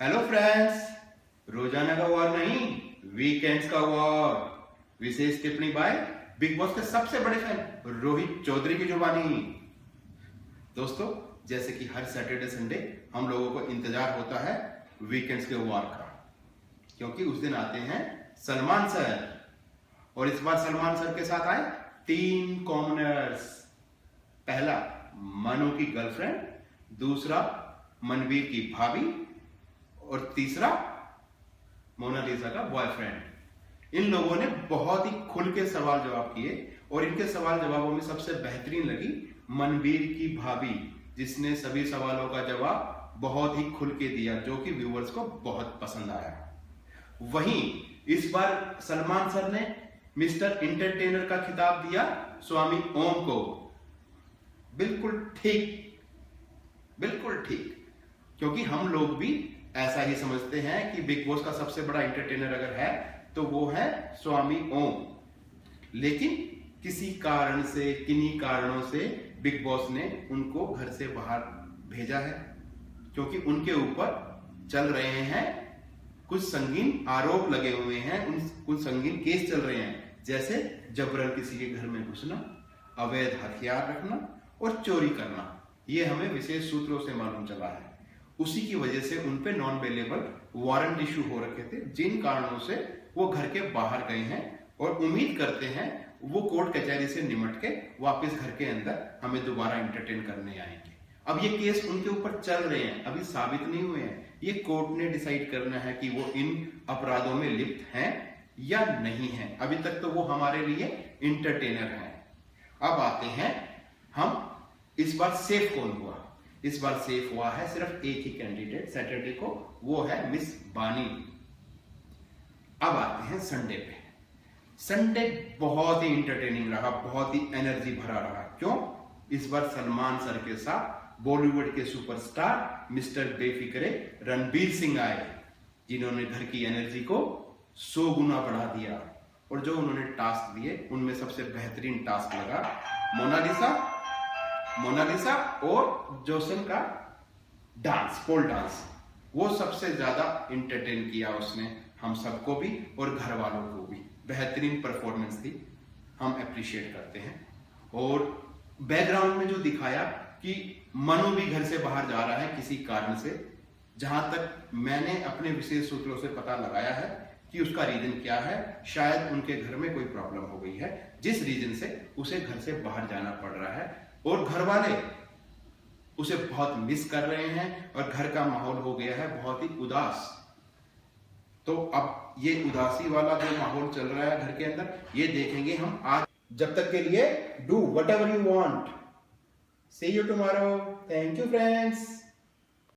Hello friends, रोजाना का war नहीं, वीकेंड्स का वॉर। विशेष टिप्पणी बाय बिग बॉस के सबसे बड़े फैन रोहित चौधरी की जुबानी। दोस्तों, जैसे कि हर सैटरडे संडे हम लोगों को इंतजार होता है वीकेंड्स के वॉर का, क्योंकि उस दिन आते हैं सलमान सर। और इस बार सलमान सर के साथ आए 3 कॉमनर्स। पहला मनु की गर्लफ्रेंड, दूसरा मनवीर की भाभी और तीसरा मोनालिसा का बॉयफ्रेंड। इन लोगों ने बहुत ही खुल के सवाल जवाब किए और इनके सवाल जवाबों में सबसे बेहतरीन लगी मनवीर की भाभी, जिसने सभी सवालों का जवाब बहुत ही खुल के दिया, जो कि व्यूअर्स को बहुत पसंद आया। वहीं इस बार सलमान सर ने मिस्टर एंटरटेनर का खिताब दिया स्वामी ओम को। बिल्कुल ठीक, बिल्कुल ठीक, क्योंकि हम लोग भी ऐसा ही समझते हैं कि बिग बॉस का सबसे बड़ा एंटरटेनर अगर है तो वो है स्वामी ओम। लेकिन किसी कारण से, किन्हीं कारणों से बिग बॉस ने उनको घर से बाहर भेजा है, क्योंकि उनके ऊपर चल रहे हैं कुछ संगीन आरोप लगे हुए हैं, कुछ संगीन केस चल रहे हैं, जैसे जबरन किसी के घर में घुसना, अवैध हथियार रखना और चोरी करना। ये हमें विशेष सूत्रों से मालूम चला है। उसी की वजह से उन पे नॉन अवेलेबल वारंट इशू हो रखे थे, जिन कारणों से वो घर के बाहर गए हैं और उम्मीद करते हैं वो कोर्ट कचहरी से निमट के वापस घर के अंदर हमें दोबारा एंटरटेन करने आएंगे। अब ये केस उनके ऊपर चल रहे हैं, अभी साबित नहीं हुए हैं। ये कोर्ट ने डिसाइड करना है कि वो इन अपराधों में लिप्त हैं या नहीं है। अभी तक तो वो हमारे लिए एंटरटेनर हैं। अब आते हैं हम, इस बार सेफ कौन हुआ? इस बार सेफ हुआ है सिर्फ एक ही कैंडिडेट सैटरडे को, वो है मिस बानी। अब आते हैं संडे पे। संडे बहुत ही एंटरटेनिंग रहा, बहुत ही एनर्जी भरा रहा। क्यों? इस बार सलमान सर के साथ बॉलीवुड के सुपरस्टार मिस्टर बेफिक्रे रणबीर सिंह आए, जिन्होंने घर की एनर्जी को 100 गुना बढ़ा दिया। और जो उन्होंने टास्क दिए उनमें सबसे बेहतरीन टास्क लगा मोनालिसा और जोसन का डांस, पोल डांस। वो सबसे ज्यादा एंटरटेन किया उसने हम सबको भी और घर वालों को भी। बेहतरीन परफॉर्मेंस थी, हम अप्रिशिएट करते हैं। और बैकग्राउंड में जो दिखाया कि मनु भी घर से बाहर जा रहा है किसी कारण से, जहां तक मैंने अपने विशेष सूत्रों से पता लगाया है कि उसका रीजन क्या है। शायद उनके घर में कोई प्रॉब्लम हो गई है, जिस रीजन से उसे घर से बाहर जाना पड़ रहा है और घर वाले उसे बहुत मिस कर रहे हैं और घर का माहौल हो गया है बहुत ही उदास। तो अब ये उदासी वाला जो माहौल चल रहा है घर के अंदर, ये देखेंगे हम आज। जब तक के लिए do whatever you want. See you tomorrow. Thank you friends.